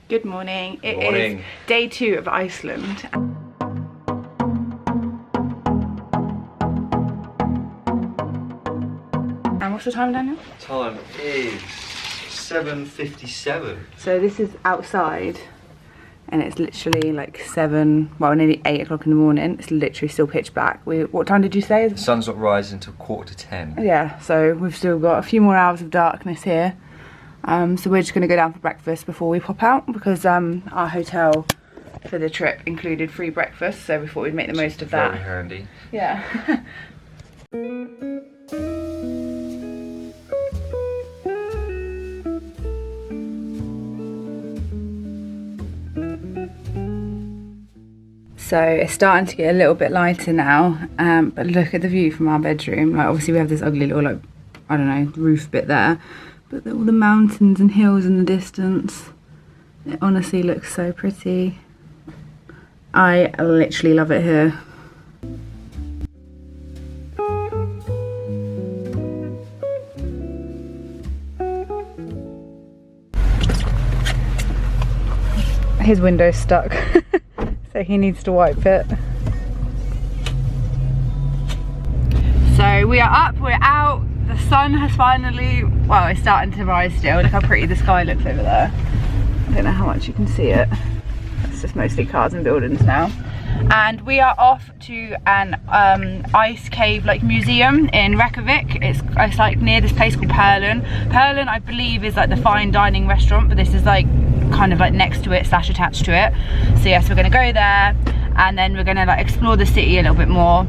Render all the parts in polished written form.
Good morning. Good morning. Is day 2 of Iceland. And what's the time, Daniel? Time is 7:57. So this is outside and it's literally like 7, well nearly 8 o'clock in the morning. It's literally still pitch black. What time did you say? The sun's not rising until 9:45. Yeah, so we've still got a few more hours of darkness here. So we're just going to go down for breakfast before we pop out because our hotel for the trip included free breakfast, so we thought we'd make the most of that. Very handy. Yeah. So it's starting to get a little bit lighter now, but look at the view from our bedroom. Like obviously we have this ugly little, like, I don't know, roof bit there, but all the mountains and hills in the distance. It honestly looks so pretty. I literally love it here. His window's stuck. So he needs to wipe it. So we are up, we're out. The sun has finally, well, it's starting to rise still. Look how pretty the sky looks over there. I don't know how much you can see it. It's just mostly cars and buildings now. And we are off to an ice cave like museum in Reykjavik. It's like near this place called Perlin. Perlin, I believe, is like the fine dining restaurant, but this is like kind of like next to it / attached to it. So yes, we're gonna go there and then we're gonna like explore the city a little bit more.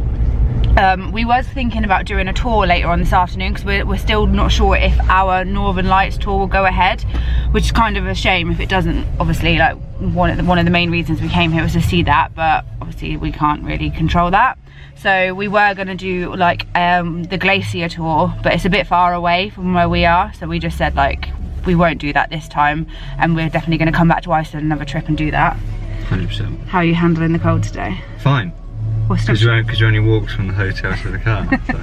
We was thinking about doing a tour later on this afternoon because we're still not sure if our Northern Lights tour will go ahead, which is kind of a shame if it doesn't. Obviously, like one of the main reasons we came here was to see that, but obviously we can't really control that. So we were going to do like the glacier tour, but it's a bit far away from where we are, so we just said like we won't do that this time, and we're definitely going to come back to Iceland another trip and do that. 100%. How are you handling the cold today? Fine. Because you only walked from the hotel to the car. So.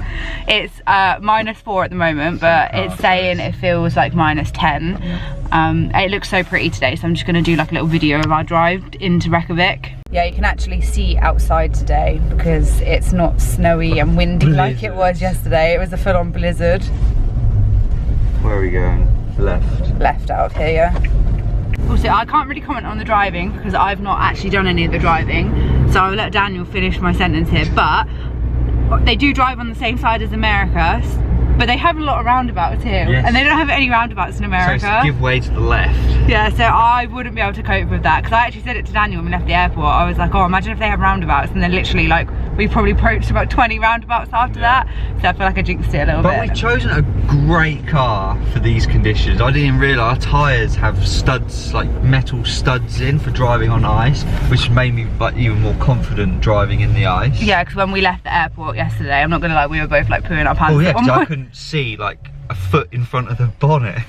It's -4 at the moment, but it's saying it feels like -10. It looks so pretty today, so I'm just going to do like a little video of our drive into Reykjavik. Yeah, you can actually see outside today because it's not snowy and windy like it was yesterday. It was a full-on blizzard. Where are we going? Left. Left out of here, yeah. Also, I can't really comment on the driving because I've not actually done any of the driving, so I'll let Daniel finish my sentence here. But they do drive on the same side as America, but they have a lot of roundabouts here, yes. And they don't have any roundabouts in America. So give way to the left. Yeah, so I wouldn't be able to cope with that because I actually said it to Daniel when we left the airport. I was like, oh, imagine if they have roundabouts, and then literally like we probably approached about 20 roundabouts after that. So I feel like I jinxed it a little bit. But we've chosen a great car for these conditions. I didn't realise our tyres have studs, like metal studs in for driving on ice, which made me like even more confident driving in the ice. Yeah, because when we left the airport yesterday, I'm not gonna lie, we were both like pooing our pants. Oh yeah, because I couldn't see like a foot in front of the bonnet.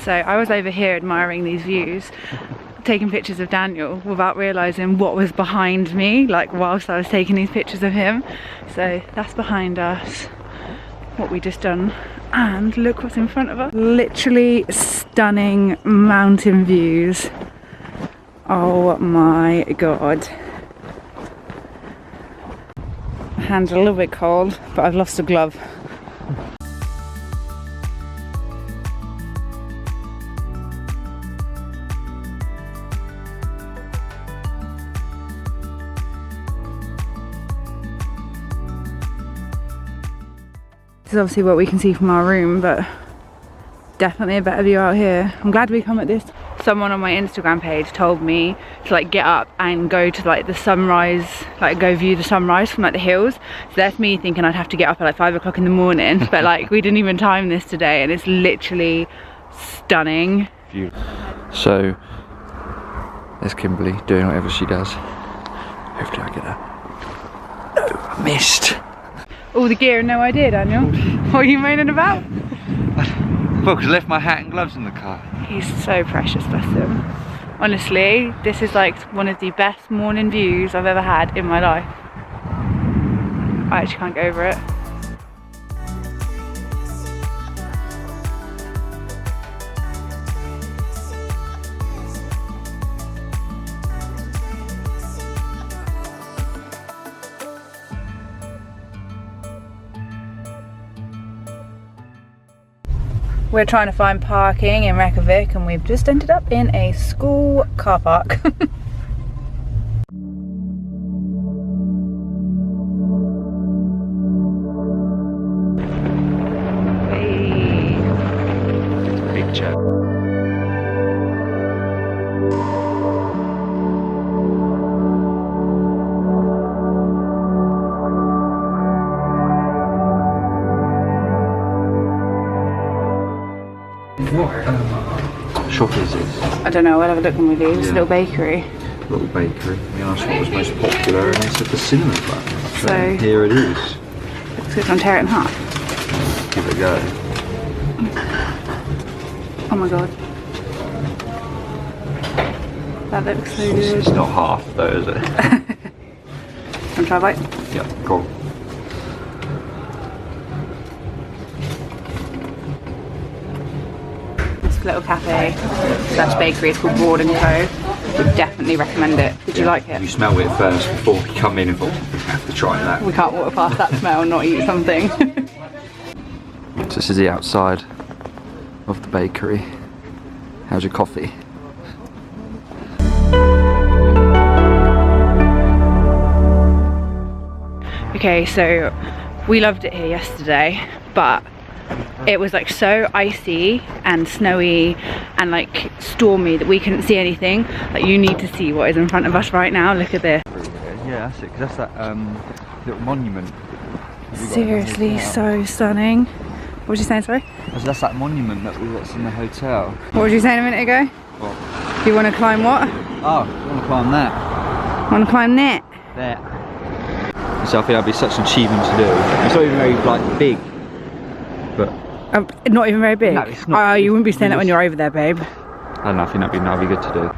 So I was over here admiring these views, taking pictures of Daniel without realising what was behind me, like whilst I was taking these pictures of him. So that's behind us, what we just done, and look what's in front of us. Literally stunning mountain views. Oh my god. My hands are a little bit cold, but I've lost a glove. This is obviously what we can see from our room, but definitely a better view out here. I'm glad we come at this someone on my Instagram page told me to like get up and go to like the sunrise, like go view the sunrise from like the hills. So that's me thinking I'd have to get up at like 5 o'clock in the morning, but like we didn't even time this today and it's literally stunning. So there's Kimberly doing whatever she does. Hopefully I get her. No, I missed. All the gear and no idea, Daniel. What are you moaning about? Well, because I left my hat and gloves in the car. He's so precious, bless him. Honestly, this is like one of the best morning views I've ever had in my life. I actually can't get over it. We're trying to find parking in Reykjavik and we've just ended up in a school car park. Hey. Picture. What shop is this? I don't know, we'll have a look when we leave. It's a little bakery. Little bakery. We asked what was most popular and they said the cinnamon bun. So here it is. Looks good, I'm tearing it in half. Give it a go. Oh my god. That looks so good. It's not half though, is it? Want to try a bite? Yeah, go on. Little cafe / bakery, it's called Broad & Co. Would definitely recommend it. Did you like it? You smelled it first before we come in and thought, we have to try that. We can't walk past that smell and not eat something. So this is the outside of the bakery. How's your coffee? Okay, so we loved it here yesterday, but it was like so icy and snowy and like stormy that we couldn't see anything. Like you need to see what is in front of us right now. Look at this. Yeah, that's it, because that's that little monument. Seriously, so stunning. What was you saying, sorry? That's that monument that's in the hotel. What was you saying a minute ago? What? Do you want to climb what? Oh, I want to climb that. Want to climb that? There. So I think that'd be such an achievement to do. It's not even very like big, but not even very big. No, it's not. Oh, you wouldn't be saying that when you're over there, babe. I don't know. I think that'd be good to do.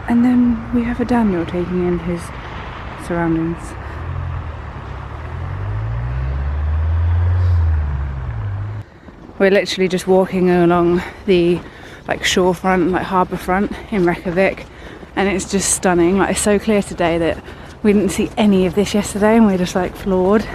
And then we have a Daniel taking in his surroundings. We're literally just walking along the like shorefront, like harborfront in Reykjavik, and it's just stunning. Like it's so clear today that we didn't see any of this yesterday and we're just like floored.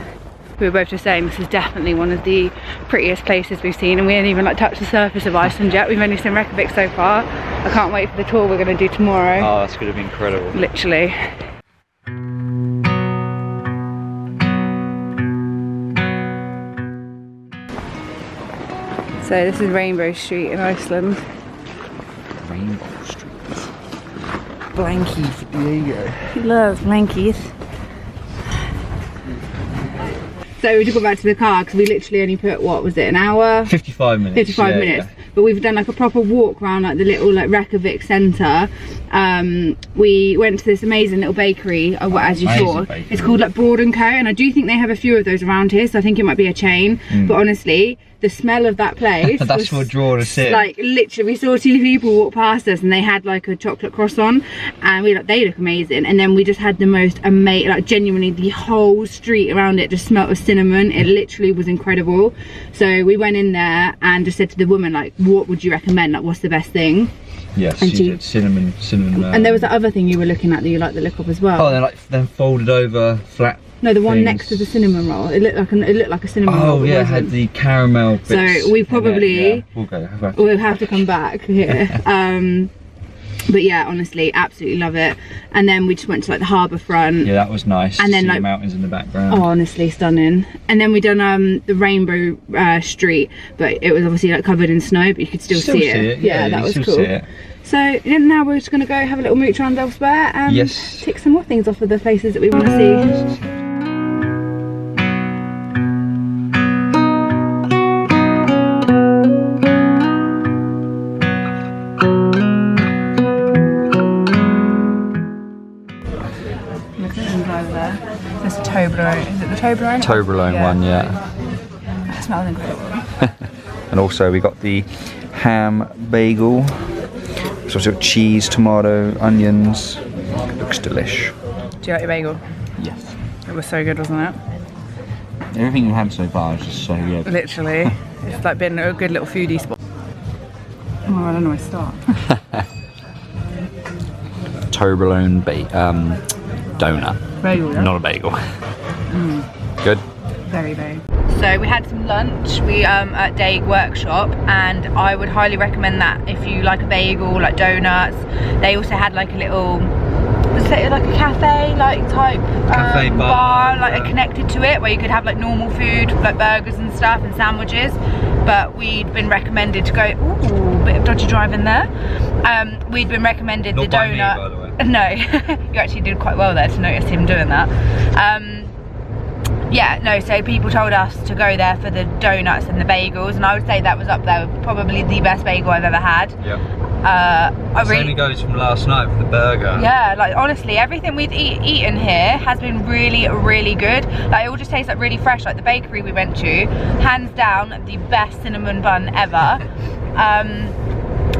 We were both just saying this is definitely one of the prettiest places we've seen, and we haven't even like touched the surface of Iceland yet. We've only seen Reykjavik so far. I can't wait for the tour we're going to do tomorrow. Oh, that's going to be incredible. Literally. So this is Rainbow Street in Iceland. Rainbow Street. Blanky for Diego. He loves blankies. So we just got back to the car because we literally only put, what was it, an hour? 55 minutes. 55 minutes. Yeah. But we've done like a proper walk around like the little like Reykjavik centre. We went to this amazing little bakery, as you saw. Bakery. It's called like Broad & Co. And I do think they have a few of those around here, so I think it might be a chain. But honestly, the smell of that place that's what drew us in. Like literally, we saw two people walk past us and they had like a chocolate croissant, and we like, they look amazing. And then we just had the most amazing, like genuinely the whole street around it just smelled of cinnamon. It literally was incredible. So we went in there and just said to the woman, like, what would you recommend? Like, what's the best thing? Yes, and she did cinnamon. And there was that other thing you were looking at that you liked the look of as well. Oh, they're like then folded over flat. No, the one things. next to the cinnamon roll. It looked like a cinnamon roll. Oh yeah, it had the caramel bits. So we probably yeah. We'll have to come back here. But yeah, honestly, absolutely love it. And then we just went to like the harborfront. Yeah, that was nice. And then see like the mountains in the background. Oh, honestly stunning. And then we done the Rainbow Street, but it was obviously like covered in snow, but you could still see it. Yeah, that was cool. So now we're just gonna go have a little mooch around elsewhere and tick some more things off of the places that we want to see. There's Toblerone. Is it the Toblerone? Toblerone one, yeah. That smells incredible. And also we got the ham bagel. It's also got cheese, tomato, onions. Looks delish. Do you like your bagel? Yes. It was so good, wasn't it? Everything we've had so far is just so good. Literally. It's like been a good little foodie spot. Oh, I don't know where to start. Toblerone donut. Bagel, yeah? Not a bagel. Good? Very, very. So we had some lunch, at Daig Workshop, and I would highly recommend that if you like a bagel, like donuts. They also had like a little, was it like a cafe like type Cafe bar, like connected to it, where you could have like normal food, like burgers and stuff and sandwiches. But we'd been recommended to go, ooh, bit of dodgy driving there. We'd been recommended Not the by donut. me, by the way. No, you actually did quite well there to notice him doing that. Yeah, no, so people told us to go there for the donuts and the bagels, and I would say that was up there with probably the best bagel I've ever had. Yeah. It only goes from last night for the burger. Yeah, like honestly, everything we've eaten here has been really, really good. Like it all just tastes like really fresh. Like the bakery we went to, hands down the best cinnamon bun ever.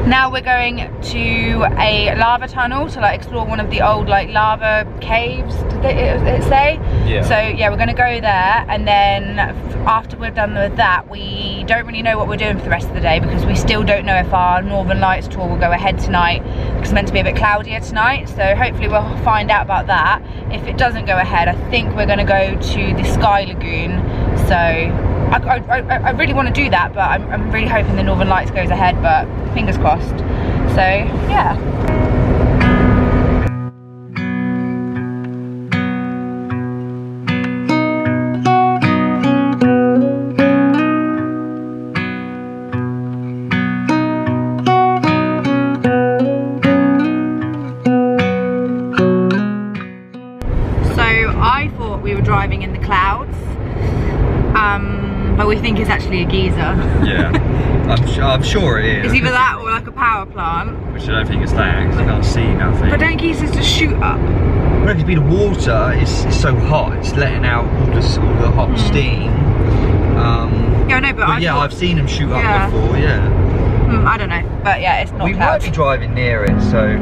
Now we're going to a lava tunnel to like explore one of the old like lava caves, did it say? Yeah. So yeah, we're gonna go there, and then after we're done with that, we don't really know what we're doing for the rest of the day, because we still don't know if our Northern Lights tour will go ahead tonight, because it's meant to be a bit cloudier tonight. So hopefully we'll find out about that. If it doesn't go ahead, I think we're gonna go to the Sky Lagoon. So I really want to do that, but I'm really hoping the Northern Lights goes ahead, but fingers crossed. So yeah. So I thought we were driving in the clouds. But we think it's actually a geyser. Yeah, I'm sure it is. It's either that or like a power plant. Which I don't think it's that, because I can't see nothing. But don't geysers just shoot up? Well, it could be the water is so hot, it's letting out all the hot steam. Yeah, I know, but yeah, I've seen them shoot up before, yeah. I don't know, but yeah, it's not We might be driving near it, so...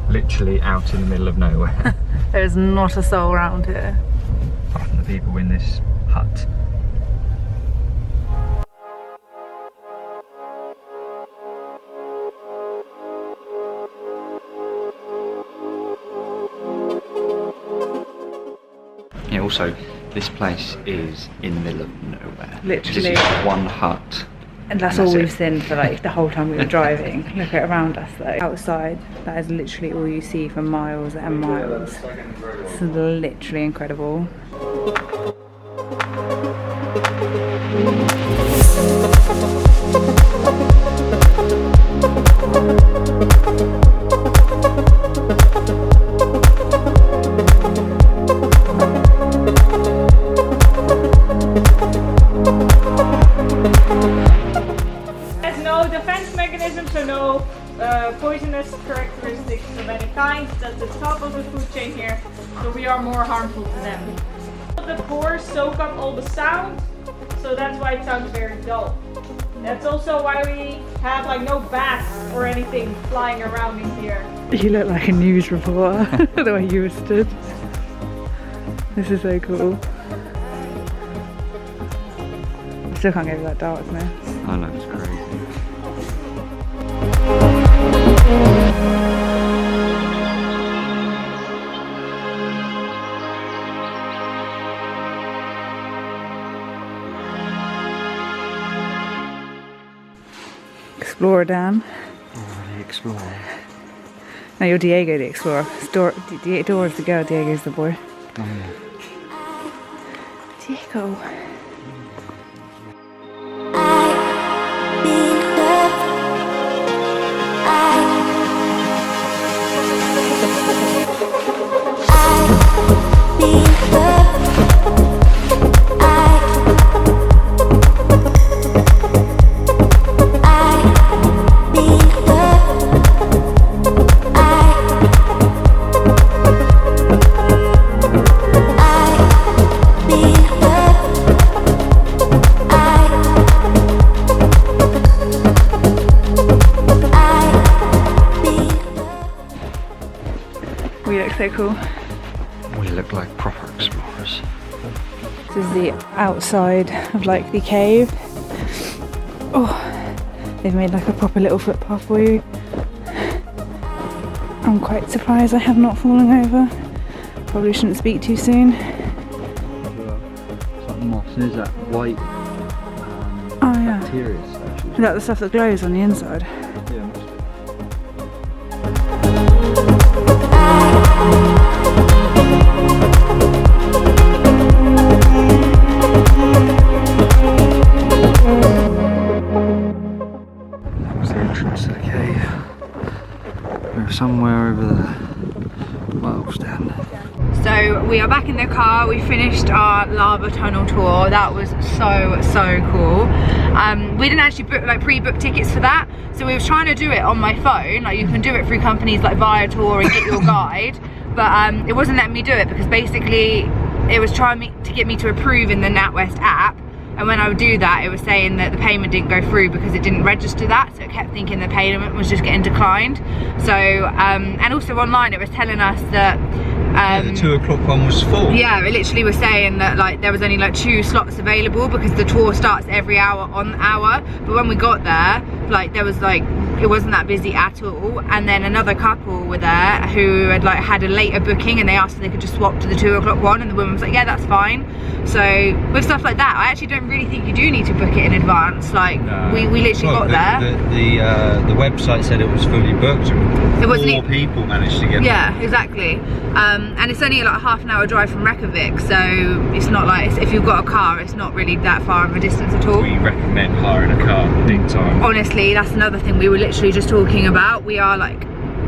Literally out in the middle of nowhere. There's not a soul around here. Apart from the people in this hut. Yeah, also, this place is in the middle of nowhere. Literally. This is one hut. And that's all we've seen for like the whole time we were driving. Look at around us though. Outside, that is literally all you see for miles and miles. It's literally incredible. So no poisonous characteristics of any kind. That's the top of the food chain here, so we are more harmful to them. The pores soak up all the sound, so that's why it sounds very dull. That's also why we have like no bats or anything flying around in here. You look like a news reporter, the way you were stood. This is so cool. I still can't get over that darkness. I know, it's crazy. Explorer Dan. Already exploring. No, you're Diego the explorer. Dora's the girl, Diego's the boy. Oh yeah. Diego. We look so cool. We look like proper explorers. This is the outside of like the cave. Oh, they've made like a proper little footpath for you. I'm quite surprised I have not fallen over. Probably shouldn't speak too soon. It's like moss. There's that white Oh yeah. bacteria actually. Is that the stuff that glows on the inside? Yeah, must be. That was the entrance to the cave. We're somewhere over there. Miles down. So we are back in the car. We finished our lava tunnel tour. That was so cool. We didn't actually book pre-book tickets for that, so we was trying to do it on my phone. Like you can do it through companies like Viator and get your guide, but it wasn't letting me do it because basically it was trying to get me to approve in the NatWest app. And when I would do that, it was saying that the payment didn't go through because it didn't register that, so it kept thinking the payment was just getting declined. So, and also online it was telling us that yeah, the 2 o'clock one was full. yeah, it literally was saying that like there was only like 2 slots available because the tour starts every hour on hour. But when we got there, like there was like, it wasn't that busy at all. And then another couple were there who had like had a later booking and they asked if they could just swap to the 2 o'clock one, and the woman was like, yeah, that's fine. So with stuff like that, I actually don't really think you do need to book it in advance. Like No. we literally got there. The website said it was fully booked and It wasn't 4 people managed to get Yeah, exactly. And it's only like a half-an-hour drive from Reykjavik, so it's not like, if you've got a car, it's not really that far of a distance at all. We recommend hiring a car big time. Honestly, that's another thing we were literally just talking about. We are like,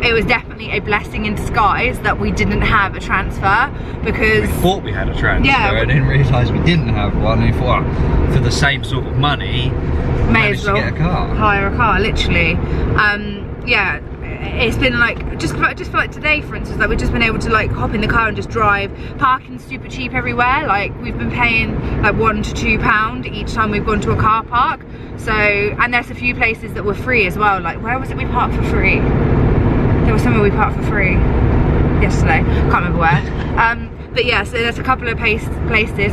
it was definitely a blessing in disguise that we didn't have a transfer, because We thought we had a transfer Yeah. and didn't realise we didn't have one, and we thought, oh, for the same sort of money, we may managed as well to get a car. hire a car, literally. Yeah, it's been like, just for like today for instance, like we've just been able to like hop in the car and just drive. Parking's super cheap everywhere. Like we've been paying like £1 to £2 each time we've gone to a car park. So, and there's a few places that were free as well. Like where was it we parked for free? There was somewhere we parked for free yesterday, can't remember where. But yeah, so there's a couple of places.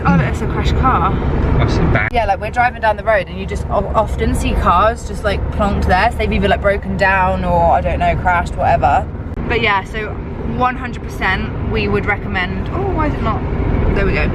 Oh, that's a crashed car. That's the back. Yeah, like we're driving down the road and you just often see cars just like plonked there. So they've either like broken down or, I don't know, crashed, whatever. But yeah, so 100% we would recommend, oh, why is it not? There we go.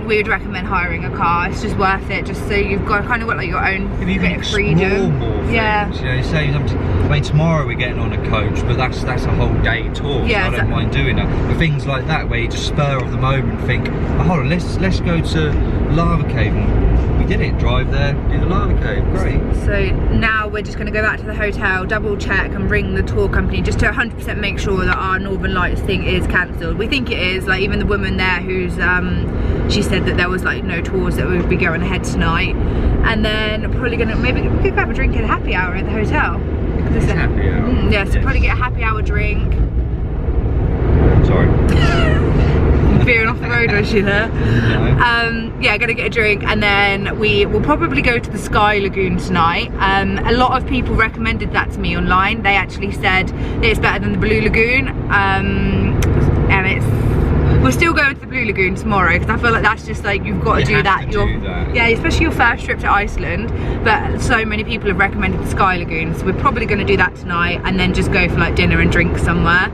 We would recommend hiring a car. It's just worth it, just so you've got kind of got like your own If you bit can of explore freedom. more things, Yeah. you know, say something. I mean, tomorrow we're getting on a coach, but that's a whole day tour. Yeah, so I don't mind doing that. But things like that, where you just spur of the moment think, oh, hold on, let's go to Lava Cave. And we did it. Drive there, do the Lava Cave. Great. So now we're just going to go back to the hotel, double check and ring the tour company just to 100% make sure that our Northern Lights thing is cancelled. We think it is. Like even the woman there who's she said that there was like no tours that would be going ahead tonight, and then probably gonna, maybe we could grab a drink at a happy hour at the hotel. It's happy hour. Yeah, so Yes. probably get a happy hour drink. Sorry. Veering off the road mood, was she there? Yeah, gonna get a drink, and then we will probably go to the Sky Lagoon tonight. A lot of people recommended that to me online. They actually said that it's better than the Blue Lagoon, and we're still going to the Blue Lagoon tomorrow because I feel like that's just like you've got to do that. Yeah, especially your first trip to Iceland. But so many people have recommended the Sky Lagoon, so we're probably going to do that tonight, and then just go for like dinner and drink somewhere.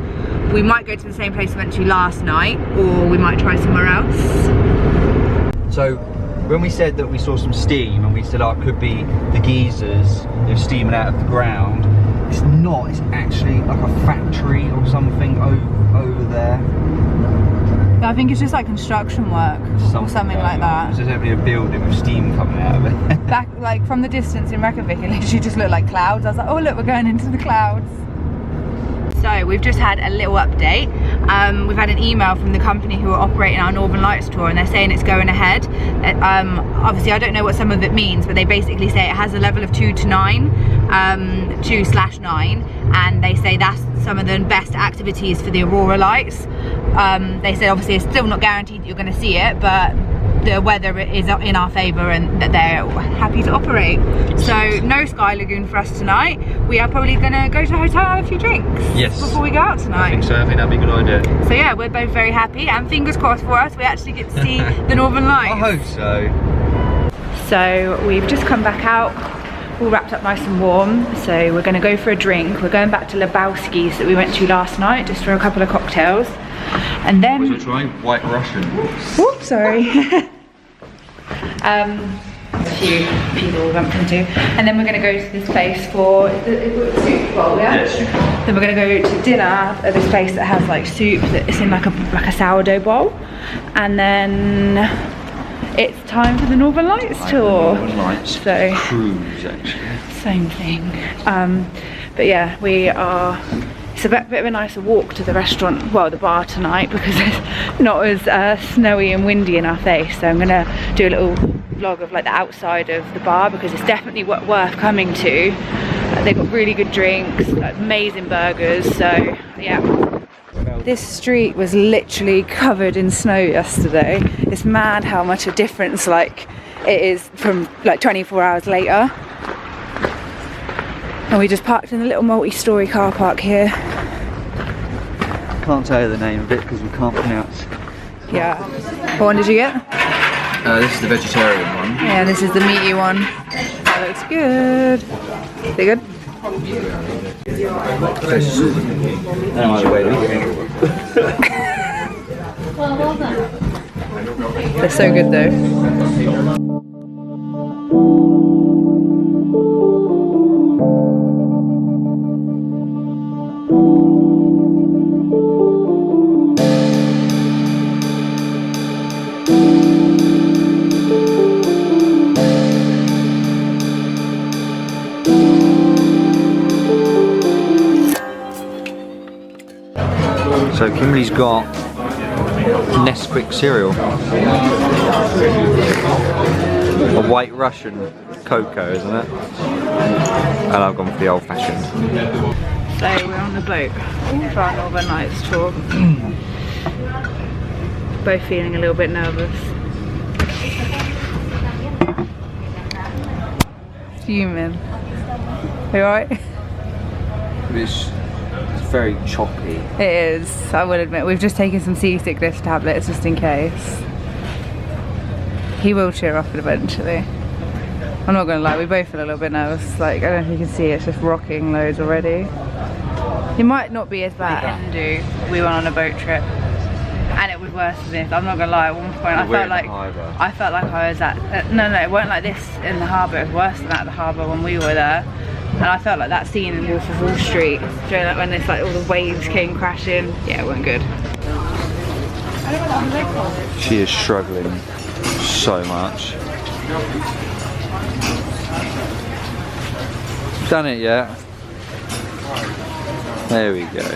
We might go to the same place we went to last night, or we might try somewhere else. So when we said that we saw some steam and we said, oh, it could be the geysers, they're steaming out of the ground, it's not, it's actually like a factory or something over there. I think it's just like construction work or something like that. There's definitely a building with steam coming out of it. Back, like from the distance in Reykjavik, it literally just looked like clouds. I was like, oh look, we're going into the clouds. So we've just had a little update. We've had an email from the company who are operating our Northern Lights tour, and they're saying it's going ahead. Obviously I don't know what some of it means, but they basically say it has a level of 2 to 9, 2/9, and they say that's some of the best activities for the Aurora lights. They said obviously it's still not guaranteed that you're going to see it, but the weather is in our favour and that they're happy to operate. So no Sky Lagoon for us tonight. We are probably going to go to a hotel and have a few drinks before we go out tonight. I think so, I think that'd be a good idea. So yeah, we're both very happy, and fingers crossed for us we actually get to see the Northern Lights. I hope so. So we've just come back out, all wrapped up nice and warm, so we're going to go for a drink. We're going back to Lebowski's that we went to last night just for a couple of cocktails, and then we're trying White Russian. Whoops, sorry. A few people we bumped into, and then we're going to go to this place for soup bowl, yeah? Then we're going to go to dinner at this place that has like soup that's in like a sourdough bowl, and then it's time for the Northern Lights tour. Northern Lights so cruise, actually. Same thing. But yeah, we are. It's a bit of a nicer walk to the restaurant, well, the bar tonight, because it's not as snowy and windy in our face. So I'm gonna do a little vlog of like the outside of the bar, because it's definitely worth coming to. They've got really good drinks, like amazing burgers. So yeah. This street was literally covered in snow yesterday. It's mad how much a difference like it is from like 24 hours later. And we just parked in a little multi-storey car park here. Can't tell you the name of it because we can't pronounce. Yeah. What one did you get? This is the vegetarian one. Yeah, this is the meaty one. That looks good. Is it good? They're so good though. So Kimberly's got Nesquik cereal, a White Russian cocoa, isn't it? And I've gone for the old fashioned. So we're on the boat for our Northern Lights tour. Both feeling a little bit nervous. Fuming. You alright? It's very choppy. It is, I will admit. We've just taken some seasickness tablets just in case. He will cheer up eventually. I'm not gonna lie, we both feel a little bit nervous. Like, I don't know if you can see, it's just rocking loads already. It might not be as bad. We went on a boat trip and it was worse than this. I'm not gonna lie, at one point I felt like I was at, no, it weren't like this in the harbour, it was worse than at the harbour when we were there. And I felt like that scene in Wolf of Wall Street, during like when it's like all the waves came crashing. Yeah, it wasn't good. She is struggling so much. Done it yet? There we go.